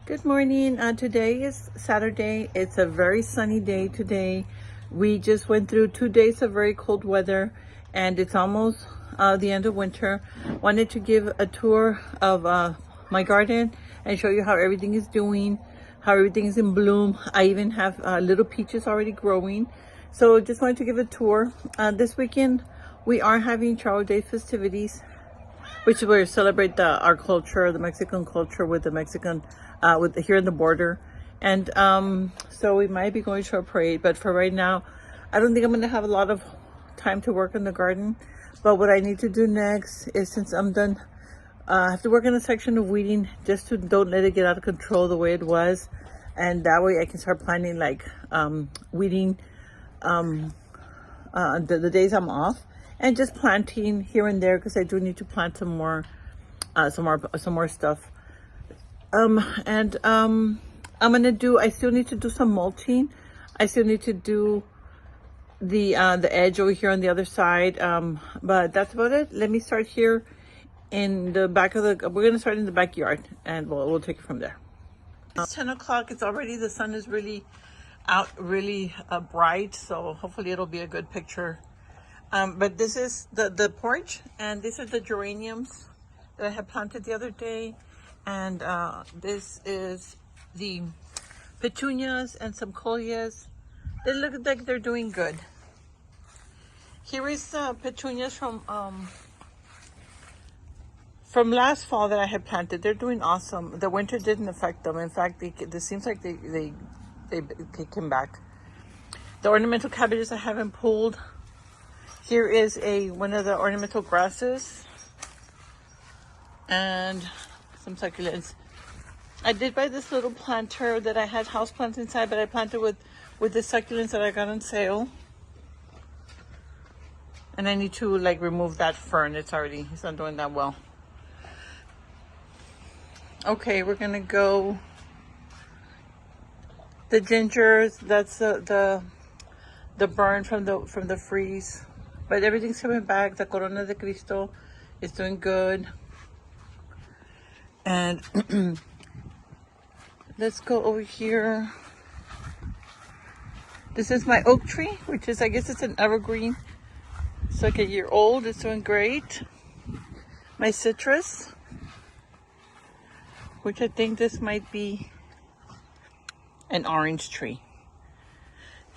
Good morning. Today is Saturday. It's a very sunny day today. We just went through 2 days of very cold weather and it's almost the end of winter. Wanted to give a tour of my garden and show you how everything is doing, how everything is in bloom. I even have little peaches already growing. So just wanted to give a tour. This weekend we are having Charro Day festivities, which is where we celebrate our culture, the Mexican culture, with the Mexican, with here in the border. And so we might be going to a parade, but for right now, I don't think I'm going to have a lot of time to work in the garden. But what I need to do next is, since I'm done, I have to work in a section of weeding just to don't let it get out of control the way it was. And that way I can start planning like weeding the days I'm off, and just planting here and there, because I do need to plant some more stuff. I'm gonna do, I still need to do some mulching. I still need to do the edge over here on the other side, but that's about it. Let me start here in the back of the, we're gonna start in the backyard and we'll take it from there. It's 10 o'clock. It's already, the sun is really out, really bright, so hopefully it'll be a good picture. But this is the porch, and these are the geraniums that I had planted the other day. And this is the petunias and some coleus. They look like they're doing good. Here is petunias from last fall that I had planted. They're doing awesome. The winter didn't affect them. In fact, it seems like they came back. The ornamental cabbages I haven't pulled. Here is one of the ornamental grasses and some succulents. I did buy this little planter that I had house plants inside, but I planted with the succulents that I got on sale. And I need to like remove that fern. It's not doing that well. Okay, we're gonna go. The gingers, that's the burn from the freeze. But everything's coming back. The Corona de Cristo is doing good. And let's go over here. This is my oak tree, which is, I guess it's an evergreen. It's like a year old. It's doing great. My citrus, which I think this might be an orange tree.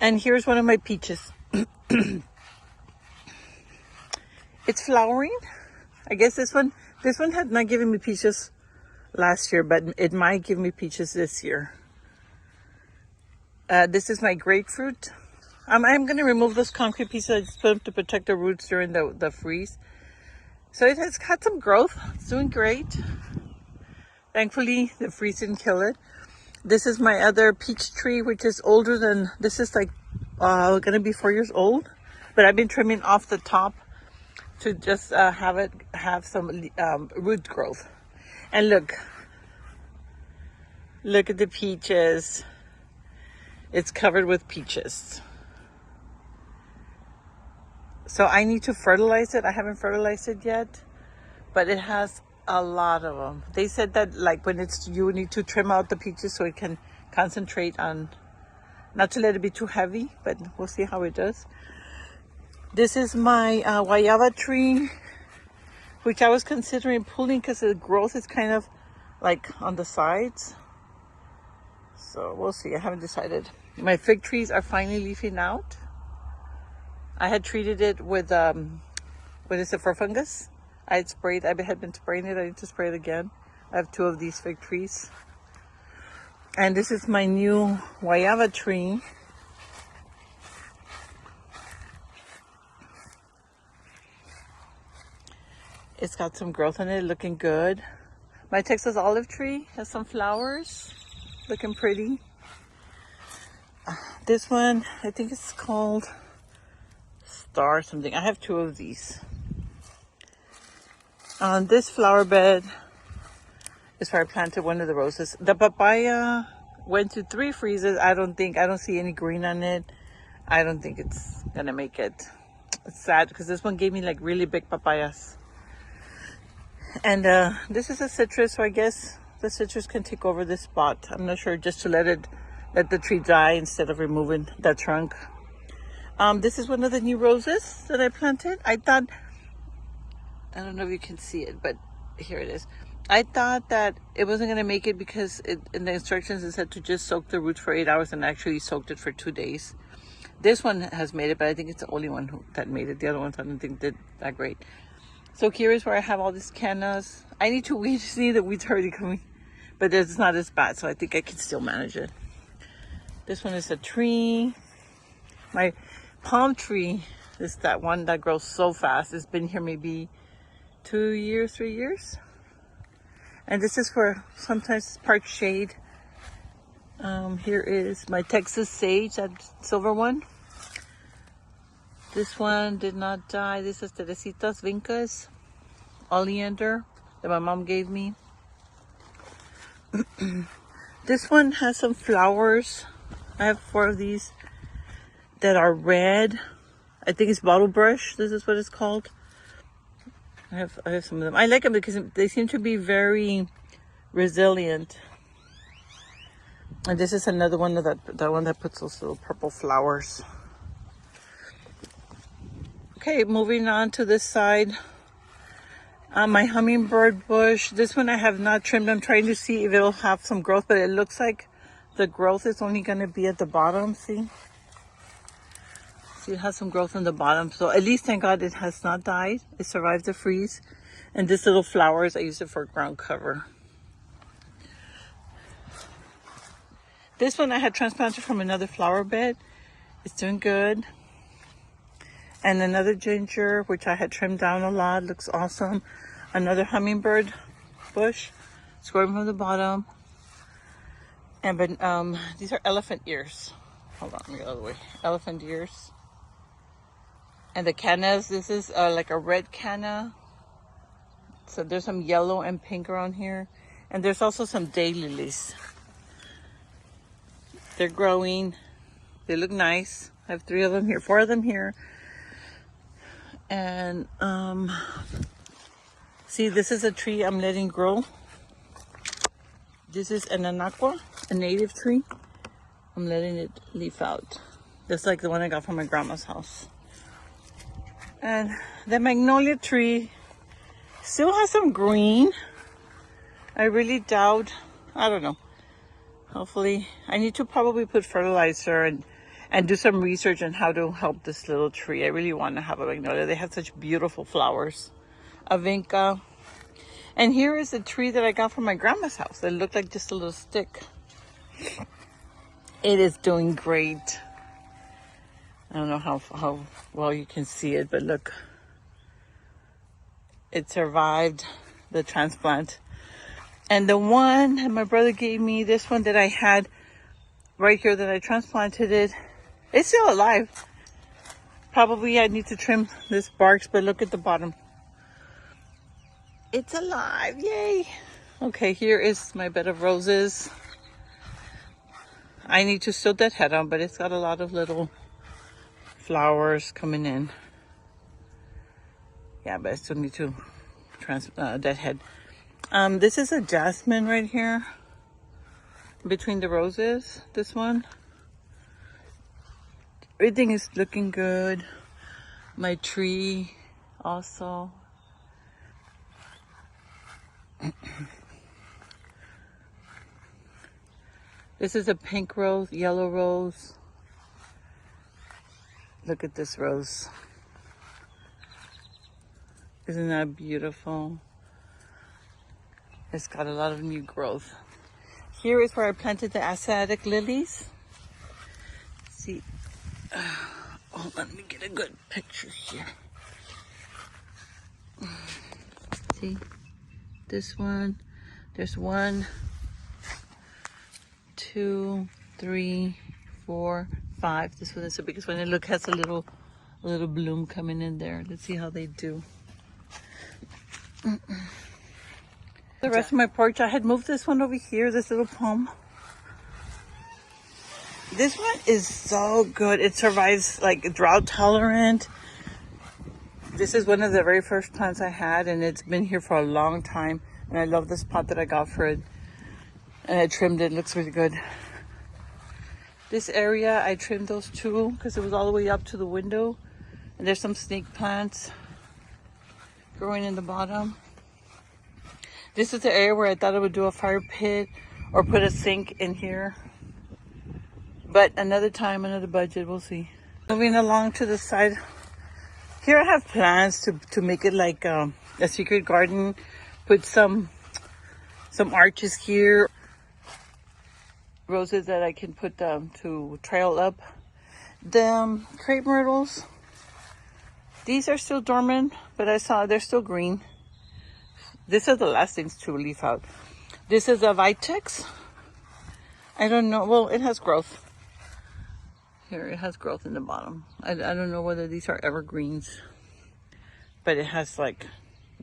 And here's one of my peaches. It's flowering. I guess this one had not given me peaches last year, but it might give me peaches this year. This is my grapefruit. I'm going to remove those concrete pieces. I just put them to protect the roots during the freeze. So it has had some growth. It's doing great. Thankfully, the freeze didn't kill it. This is my other peach tree, which is older than, this is like going to be 4 years old. But I've been trimming off the top to just have some root growth. And look at the peaches. It's covered with peaches. So I need to fertilize it. I haven't fertilized it yet, but it has a lot of them. They said that like when you need to trim out the peaches so it can concentrate on, not to let it be too heavy, but we'll see how it does. This is my guayaba tree, which I was considering pulling because the growth is kind of like on the sides. So we'll see. I haven't decided. My fig trees are finally leafing out. I had treated it with, what is it, for fungus? I had been spraying it. I need to spray it again. I have 2 of these fig trees. And this is my new guayaba tree. It's got some growth in it, looking good. My Texas olive tree has some flowers, looking pretty. This one, I think it's called Star something. I have 2 of these. On this flower bed is where I planted one of the roses. The papaya went through 3 freezes. I don't see any green on it. I don't think it's gonna make it. It's sad because this one gave me like really big papayas. And this is a citrus, so I guess the citrus can take over this spot. I'm not sure, just to let the tree die instead of removing that trunk. This is one of the new roses that I planted. I thought, I don't know if you can see it, but here it is. I thought that it wasn't going to make it because in the instructions it said to just soak the roots for 8 hours, and I actually soaked it for 2 days. This one has made it, but I think it's the only one that made it. The other ones I don't think did that great. So here is where I have all these cannas. I need to weed, see the weeds already coming, but it's not as bad, so I think I can still manage it. This one is a tree. My palm tree is that one that grows so fast. It's been here maybe 2 years, 3 years. And this is for sometimes park shade. Here is my Texas sage, that silver one. This one did not die. This is Teresitas Vincas oleander that my mom gave me. This one has some flowers. I have 4 of these that are red. I think it's bottle brush. This is what it's called. I have some of them. I like them because they seem to be very resilient. And this is another one of that one that puts those little purple flowers. Okay, moving on to this side. My hummingbird bush. This one I have not trimmed. I'm trying to see if it'll have some growth, but it looks like the growth is only going to be at the bottom. See, it has some growth on the bottom. So at least, thank God, it has not died. It survived the freeze. And this little flowers, I use it for ground cover. This one I had transplanted from another flower bed. It's doing good. And another ginger, which I had trimmed down a lot, looks awesome. Another hummingbird bush, squirting from the bottom. And these are elephant ears. Hold on, let me go the other way. Elephant ears. And the cannas, this is like a red canna. So there's some yellow and pink around here. And there's also some daylilies. They're growing. They look nice. I have 3 of them here, 4 of them here. And see, this is a tree I'm letting grow. This is an anaqua, a native tree. I'm letting it leaf out. Just like the one I got from my grandma's house. And the magnolia tree still has some green. I really doubt, I don't know. Hopefully, I need to probably put fertilizer and do some research on how to help this little tree. I really want to have a magnolia. They have such beautiful flowers. A vinca. And here is a tree that I got from my grandma's house. It looked like just a little stick. It is doing great. I don't know how well you can see it, but look. It survived the transplant. And the one that my brother gave me, this one that I had right here that I transplanted it, it's still alive. Probably I need to trim this bark, but look at the bottom. It's alive, yay. Okay, here is my bed of roses. I need to still deadhead them, but it's got a lot of little flowers coming in. Yeah, but I still need to deadhead. This is a jasmine right here between the roses, this one. Everything is looking good. My tree also. This is a pink rose, yellow rose. Look at this rose. Isn't that beautiful? It's got a lot of new growth. Here is where I planted the Asiatic lilies. See, oh, let me get a good picture here. See, this one, there's 1, 2, 3, 4, 5. This one is the biggest one. And look, has a little bloom coming in there. Let's see how they do. The rest of my porch, I had moved this one over here, this little palm. This one is so good. It survives, like, drought tolerant. This is one of the very first plants I had, and it's been here for a long time. And I love this pot that I got for it. And I trimmed it. It looks really good. This area, I trimmed those two because it was all the way up to the window. And there's some snake plants growing in the bottom. This is the area where I thought I would do a fire pit or put a sink in here. But another time, another budget, we'll see. Moving along to the side. Here I have plans to make it like a secret garden. Put some arches here. Roses that I can put to trail up. The crepe myrtles. These are still dormant, but I saw they're still green. This is the last things to leaf out. This is a Vitex. I don't know. Well, it has growth. Here, it has growth in the bottom. I don't know whether these are evergreens, but it has like,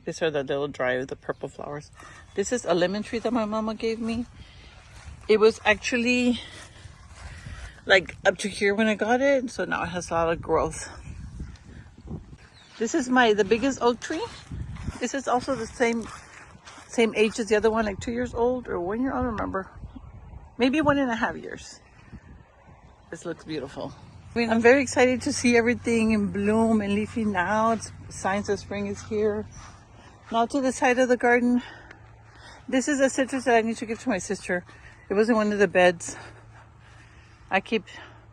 these are the little dry, the purple flowers. This is a lemon tree that my mama gave me. It was actually like up to here when I got it, so now it has a lot of growth. This is the biggest oak tree. This is also the same age as the other one, like 2 years old or 1 year, I don't remember. Maybe 1.5 years. This looks beautiful. I mean, I'm very excited to see everything in bloom and leafing out. Signs of spring is here. Now to the side of the garden. This is a citrus that I need to give to my sister. It was in one of the beds. I keep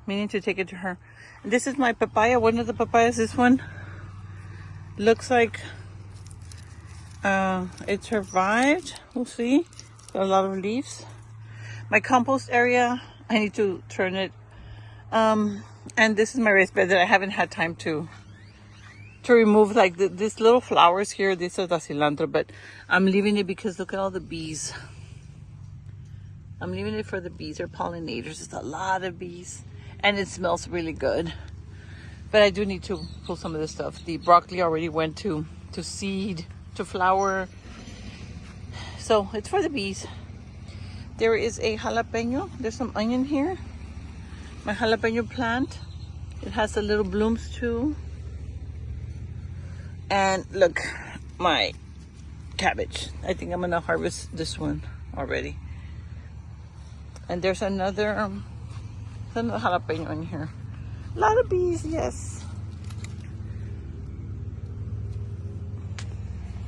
meaning to take it to her. And this is my papaya. One of the papayas, this one, looks like it survived. We'll see. Got a lot of leaves. My compost area, I need to turn it. And this is my raised bed that I haven't had time to remove, like these little flowers here. These are the cilantro, but I'm leaving it because look at all the bees. I'm leaving it for the bees or pollinators. It's a lot of bees and it smells really good. But I do need to pull some of this stuff. The broccoli already went to seed, to flower. So it's for the bees. There is a jalapeno. There's some onion here. My jalapeno plant. It has the little blooms too. And look, my cabbage. I think I'm gonna harvest this one already. And there's another jalapeno in here. A lot of bees, yes.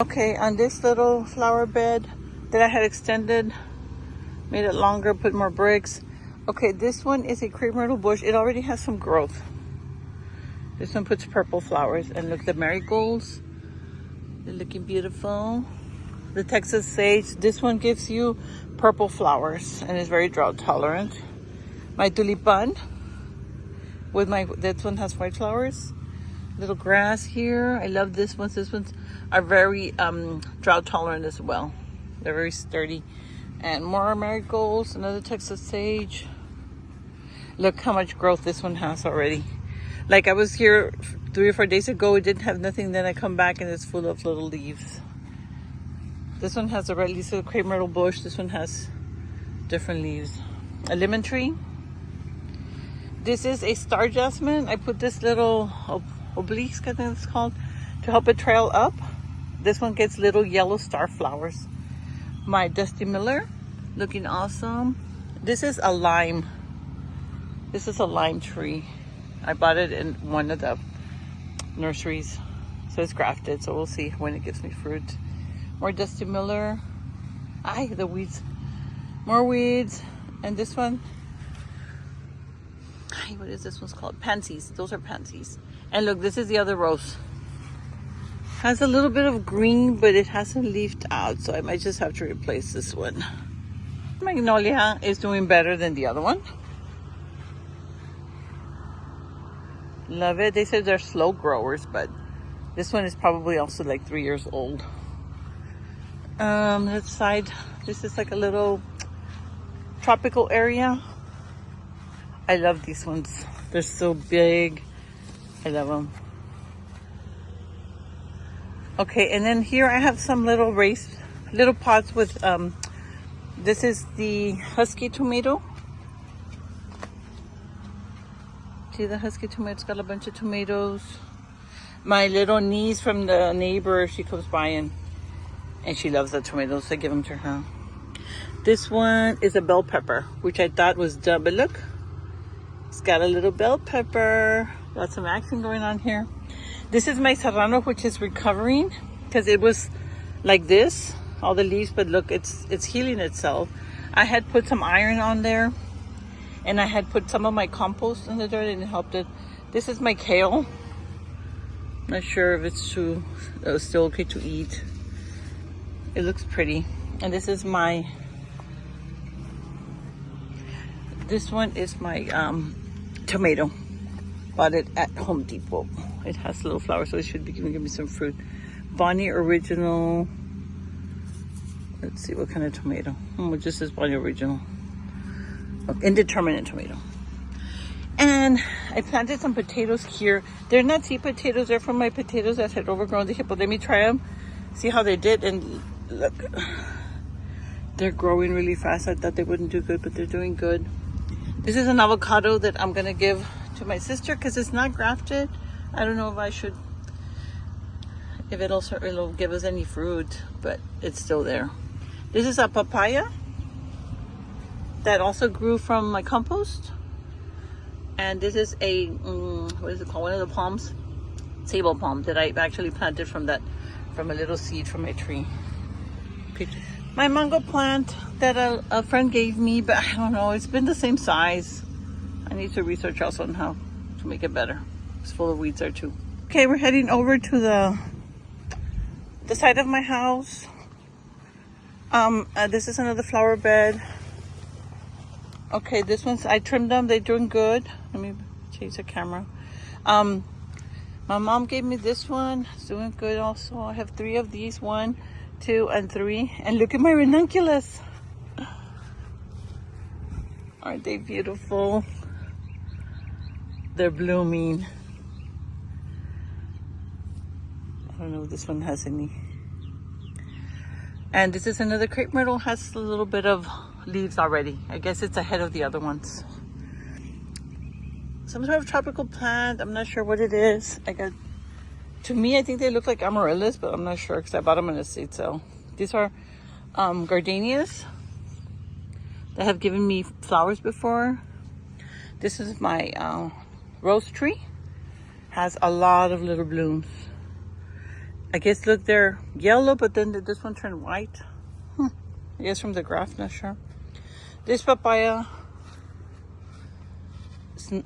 Okay, on this little flower bed that I had extended, made it longer, put more bricks. Okay, this one is a crepe myrtle bush. It already has some growth. This one puts purple flowers. And look, the marigolds, they're looking beautiful. The Texas sage, this one gives you purple flowers and is very drought tolerant. My tulipan, this one has white flowers. Little grass here. I love this one. This ones are very drought tolerant as well. They're very sturdy. And more marigolds, another Texas sage. Look how much growth this one has already. Like I was here 3 or 4 days ago, it didn't have nothing. Then I come back and it's full of little leaves. This one has a red leaf, a crepe myrtle bush. This one has different leaves. A lemon tree. This is a star jasmine. I put this little obliques, I think it's called, to help it trail up. This one gets little yellow star flowers. My Dusty Miller, looking awesome. This is a lime. This is a lime tree. I bought it in one of the nurseries. So it's grafted, so we'll see when it gives me fruit. More Dusty Miller. The weeds. More weeds. And this one, what is this one's called? Pansies. Those are pansies. And look, this is the other rose. Has a little bit of green, but it hasn't leafed out, so I might just have to replace this one. Magnolia is doing better than the other one. Love it. They said they're slow growers, but this one is probably also like 3 years old. That side, this is like a little tropical area. I love these ones. They're so big. I love them. Okay, and then here I have some little raised little pots with this is the husky tomato. See the husky tomato? It's got a bunch of tomatoes. My little niece from the neighbor, she comes by and she loves the tomatoes. I give them to her. This one is a bell pepper, which I thought was dumb, but look, it's got a little bell pepper. Got some action going on here. This is my serrano, which is recovering because it was like this, all the leaves, but look, it's healing itself. I had put some iron on there, and I had put some of my compost in the dirt, and it helped it. This is my kale. Not sure if it's still okay to eat. It looks pretty. And this is this one is my tomato. Bought it at Home Depot. It has little flowers, so it should be giving me some fruit. Bonnie Original. Let's see what kind of tomato. It just says Bonnie Original. Indeterminate tomato. And I planted some potatoes here. They're not seed potatoes. They're from my potatoes that had overgrown. They said, but let me try them, see how they did. And look, they're growing really fast. I thought they wouldn't do good, but they're doing good. This is an avocado that I'm gonna give to my sister because it's not grafted. I don't know if I should, if it'll give us any fruit, but it's still there. This is a papaya that also grew from my compost. And this is a, what is it called? One of the palms, table palm that I actually planted from a little seed from my tree. My mango plant that a friend gave me, but I don't know, it's been the same size. I need to research also on how to make it better. It's full of weeds there too. Okay, we're heading over to the side of my house. This is another flower bed. Okay, this one's, I trimmed them, they're doing good. Let me change the camera. My mom gave me this one, it's doing good also. I have 3 of these, 1, 2, and 3. And look at my ranunculus. Aren't they beautiful? They're blooming. I don't know if this one has any. And this is another crepe myrtle, has a little bit of leaves already. I guess it's ahead of the other ones. Some sort of tropical plant. I'm not sure what it is. To me, I think they look like amaryllis, but I'm not sure because I bought them in a seed sale. These are gardenias that have given me flowers before. This is my rose tree. Has a lot of little blooms. I guess, look, they're yellow, but then this one turned white. I guess from the graft, not sure. This papaya.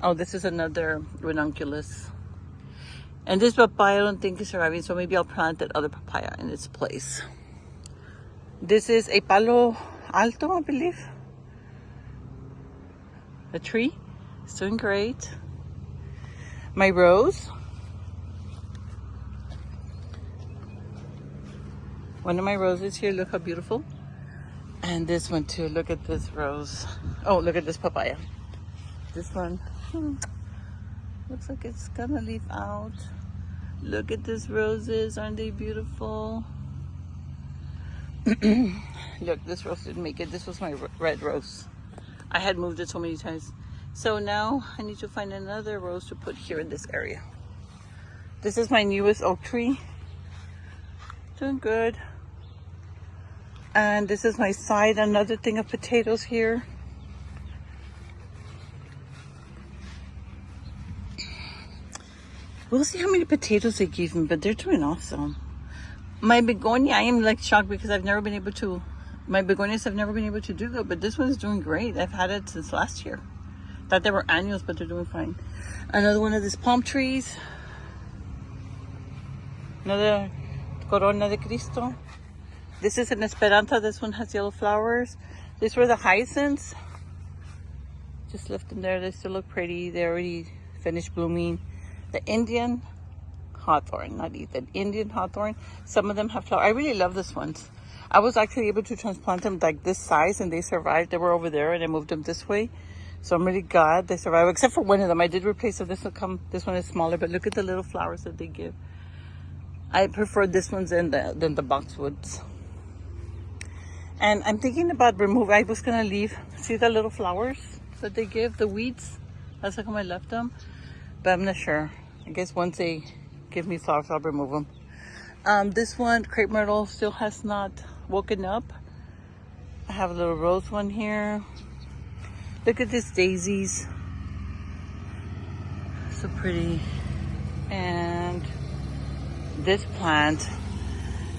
Oh, this is another ranunculus. And this papaya I don't think is surviving, so maybe I'll plant that other papaya in its place. This is a palo alto, I believe. A tree. It's doing great. My rose. One of my roses here, look how beautiful. And this one too, look at this rose. Oh, look at this papaya. This one, looks like it's gonna leaf out. Look at these roses, aren't they beautiful? Look, this rose didn't make it. This was my red rose. I had moved it so many times. So now I need to find another rose to put here in this area. This is my newest oak tree. Doing good. And this is my side, another thing of potatoes here. We'll see how many potatoes they give me, but they're doing awesome. My begonia, I am like shocked because I've never been able to, my begonias have never been able to do good, but this one is doing great. I've had it since last year. Thought they were annuals, but they're doing fine. Another one of these palm trees. Another Corona de Cristo. This is an Esperanza. This one has yellow flowers. These were the hyacinths. Just left them there. They still look pretty. They already finished blooming. The Indian hawthorn, not Ethan. Indian hawthorn. Some of them have flowers. I really love this ones. I was actually able to transplant them like this size, and they survived. They were over there, and I moved them this way. So I'm really glad they survived, except for one of them. I did replace them. This will come. This one is smaller, but look at the little flowers that they give. I prefer this ones than the boxwoods. And I'm thinking about removing. I was gonna leave. See the little flowers that they give, the weeds. That's how come I left them. But I'm not sure. I guess once they give me flowers, I'll remove them. This one, crepe myrtle, still has not woken up. I have a little rose one here. Look at these daisies. So pretty. And this plant,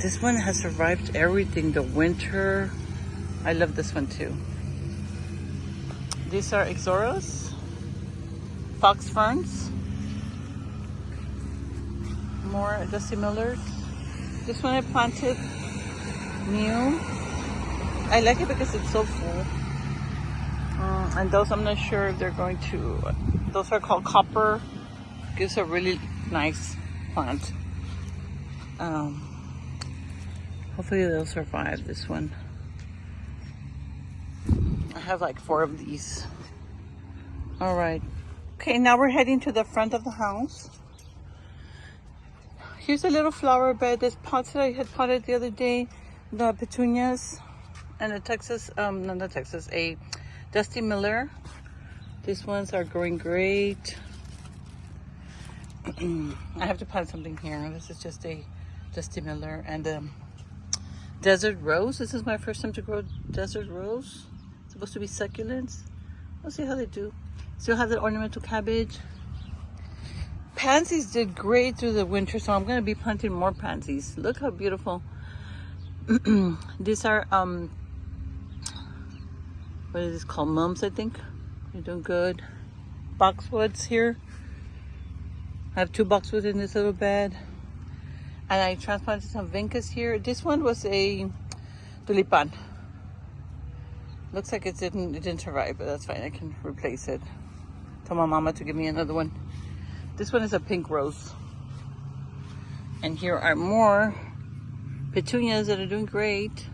this one has survived everything. The winter. I love this one too. These are Ixoras, fox ferns, more Dusty Millers. This one I planted new. I like it because it's so full. And those I'm not sure if they're going to, those are called copper. Gives a really nice plant. Hopefully they'll survive this one. I have like 4 of these. All right. Okay, now we're heading to the front of the house. Here's a little flower bed. This pots that I had potted the other day, the petunias, and a a Dusty Miller. These ones are growing great. I have to plant something here. This is just a Dusty Miller and desert rose. This is my first time to grow desert rose. It's supposed to be succulents. We'll see how they do. Still have the ornamental cabbage. Pansies did great through the winter, so I'm going to be planting more pansies. Look how beautiful. These are what is this called? Mums, I think. They're doing good. Boxwoods here. I have 2 boxwoods in this little bed. And I transplanted some vincas here. This one was a tulipan. Looks like it didn't survive, but that's fine. I can replace it. Tell my mama to give me another one. This one is a pink rose. And here are more petunias that are doing great.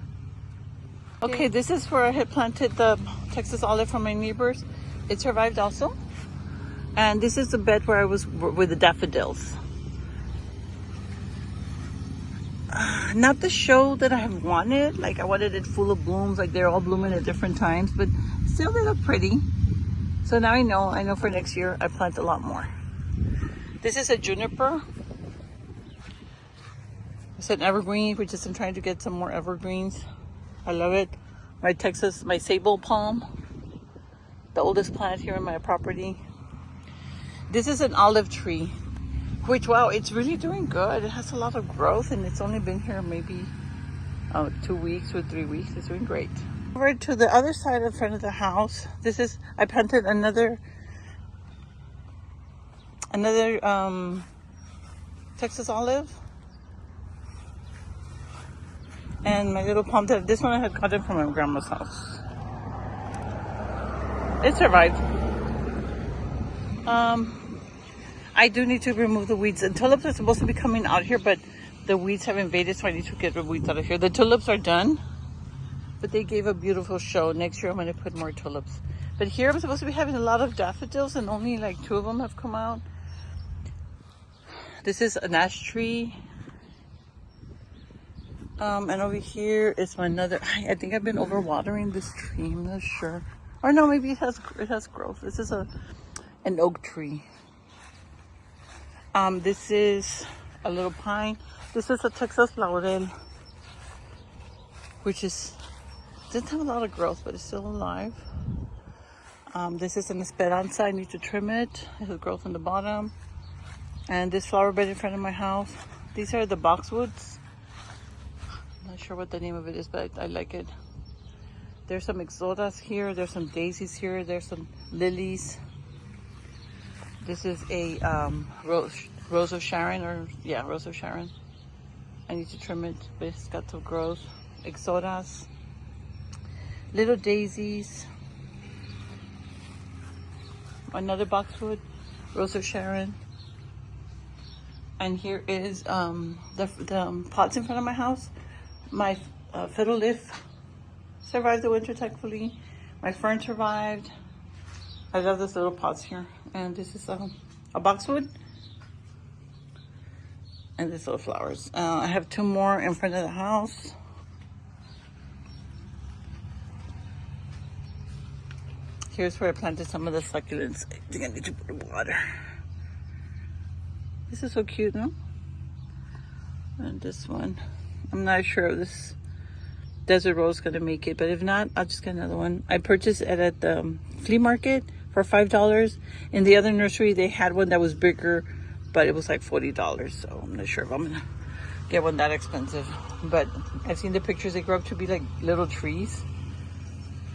Okay, this is where I had planted the Texas olive from my neighbors. It survived also. And this is the bed where I was with the daffodils. Not the show that I have wanted. Like I wanted it full of blooms, like they're all blooming at different times, but still they look pretty. So now I know for next year I plant a lot more. This is a juniper. It's an evergreen, which is I'm trying to get some more evergreens. I love it. My sable palm, the oldest plant here on my property. This is an olive tree, which, wow, it's really doing good. It has a lot of growth and it's only been here maybe 2 weeks or 3 weeks. It's doing great. Over to the other side of the front of the house, I planted another Texas olive. And my little palm, this one I had gotten from my grandma's house. It survived. I do need to remove the weeds. And tulips are supposed to be coming out here, but the weeds have invaded, so I need to get the weeds out of here. The tulips are done, but they gave a beautiful show. Next year I'm going to put more tulips. But here I'm supposed to be having a lot of daffodils, and only like 2 of them have come out. This is an ash tree. And over here is my I think I've been overwatering this tree. I'm not sure. Or no, maybe it has growth. This is an oak tree. This is a little pine. This is a Texas laurel, which doesn't have a lot of growth, but it's still alive. This is an Esperanza. I need to trim it. It has growth on the bottom. And this flower bed in front of my house. These are the boxwoods. I'm not sure what the name of it is, but I like it. There's some Ixoras here. There's some daisies here. There's some lilies. This is a Rose of Sharon, Rose of Sharon. I need to trim it, but it's got some growth. Ixoras. Little daisies. Another boxwood. Rose of Sharon. And here is the pots in front of my house. My fiddle leaf survived the winter, thankfully. My fern survived. I love those little pots here. And this is a boxwood. And these little flowers. I have 2 more in front of the house. Here's where I planted some of the succulents. I think I need to put water. This is so cute, no? And this one, I'm not sure of this Desert Rose gonna make it, but if not, I'll just get another one. I purchased it at the flea market for $5. In the other nursery, they had one that was bigger, but it was like $40. So I'm not sure if I'm gonna get one that expensive. But I've seen the pictures; they grow up to be like little trees.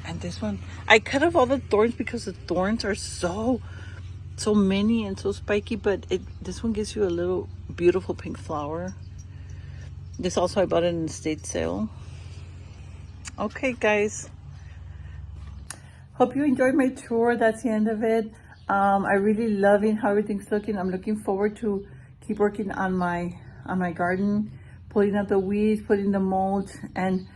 And this one, I cut off all the thorns because the thorns are so many and so spiky. But this one gives you a little beautiful pink flower. This also, I bought it in the estate sale. Okay, guys. Hope you enjoyed my tour. That's the end of it. I really loving how everything's looking. I'm looking forward to keep working on my garden, pulling out the weeds, putting the mulch, and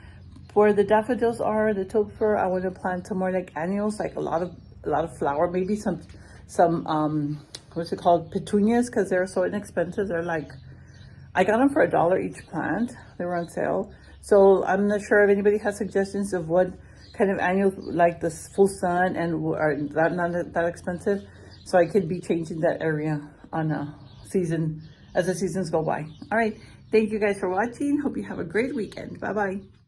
where the daffodils are, the taupe, I want to plant some more like annuals, like a lot of flower, maybe some what's it called, petunias, because they're so inexpensive. They're like, I got them for $1 each plant. They were on sale. So I'm not sure if anybody has suggestions of what kind of annuals like this full sun and are not that expensive, so I could be changing that area on a season as the seasons go by. All right, thank you guys for watching. Hope you have a great weekend. Bye bye.